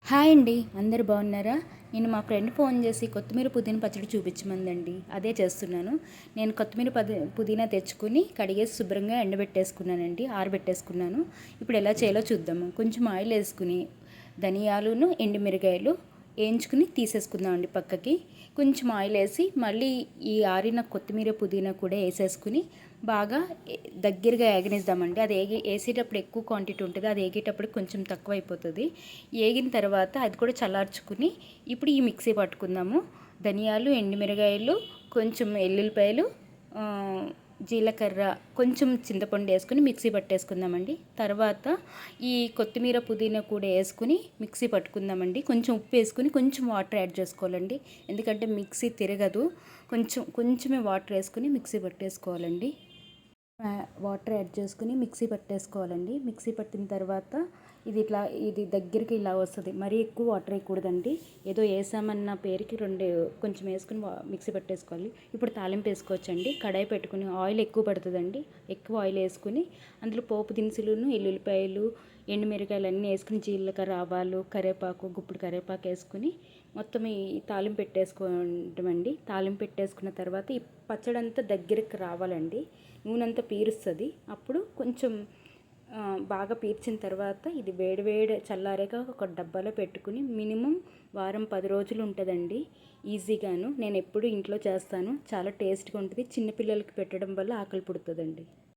Hi అండి, అందరు బాగున్నారా? నేను మా ఫ్రెండ్ ఫోన్ చేసి కొత్తిమీర పుదీనా పచ్చడి చూపించమందండి. అదే చేస్తున్నాను. నేను కొత్తిమీర పుదీనా తెచ్చుకుని కడిగేసి శుభ్రంగా ఎండబెట్టేసుకున్నానండి, ఆరబెట్టేసుకున్నాను. ఇప్పుడు ఎలా చేయాలో చూద్దాము. కొంచెం ఆయిల్ వేసుకుని ధనియాలును ఎండుమిరగాయలు వేయించుకుని తీసేసుకుందామండి పక్కకి. కొంచెం ఆయిల్ వేసి మళ్ళీ ఈ ఆరిన కొత్తిమీర పుదీనా కూడా వేసేసుకుని బాగా దగ్గరగా ఏగనిద్దామండి. అది వేసేటప్పుడు ఎక్కువ క్వాంటిటీ ఉంటుంది, అది వేగేటప్పుడు కొంచెం తక్కువ అయిపోతుంది. వేగిన తర్వాత అది కూడా చల్లార్చుకుని ఇప్పుడు ఈ మిక్సీ పట్టుకుందాము. ధనియాలు, ఎండుమిరగాయలు, కొంచెం ఎల్లుల్లిపాయలు, జీలకర్ర, కొంచెం చింతపండు వేసుకుని మిక్సీ పట్టేసుకుందామండి. తర్వాత ఈ కొత్తిమీర పుదీనా కూడా వేసుకుని మిక్సీ పట్టుకుందామండి. కొంచెం ఉప్పు వేసుకుని కొంచెం వాటర్ యాడ్ చేసుకోవాలండి, ఎందుకంటే మిక్సీ తిరగదు. కొంచెమే వాటర్ వేసుకుని మిక్సీ పట్టేసుకోవాలండి. వాటర్ యాడ్ చేసుకుని మిక్సీ పట్టేసుకోవాలండి. మిక్సీ పట్టిన తర్వాత ఇది దగ్గరికి ఇలా వస్తుంది. మరీ ఎక్కువ వాటర్ వేయకూడదండి. ఏదో వేసామన్న పేరుకి కొంచెం వేసుకుని మిక్సీ పట్టేసుకోవాలి. ఇప్పుడు తాలింపు వేసుకోవచ్చండి. కడాయి పెట్టుకుని ఆయిల్ ఎక్కువ పడుతుందండి. ఎక్కువ ఆయిల్ వేసుకుని అందులో పోపు దినుసులను, ఎల్లుల్లిపాయలు, ఎండుమిరకాయలు అన్నీ వేసుకుని జీలకర్ర, ఆవాలు, కరివేపాకు, గుప్పుడు కరివేపాకు వేసుకుని మొత్తం ఈ తాలింపు పెట్టేసుకోవటమండి. తాలింపు పెట్టేసుకున్న తర్వాత ఈ పచ్చడి అంతా దగ్గరికి రావాలండి. నూనె అంతా పీరుస్తుంది. అప్పుడు కొంచెం బాగా పీల్చిన తర్వాత ఇది వేడి చల్లారాక ఒక డబ్బాలో పెట్టుకుని మినిమం వారం 10 రోజులు ఉంటుందండి ఈజీగాను. నేను ఎప్పుడు ఇంట్లో చేస్తాను, చాలా టేస్ట్గా ఉంటుంది. చిన్నపిల్లలకి పెట్టడం వల్ల ఆకలి పుడుతుందండి.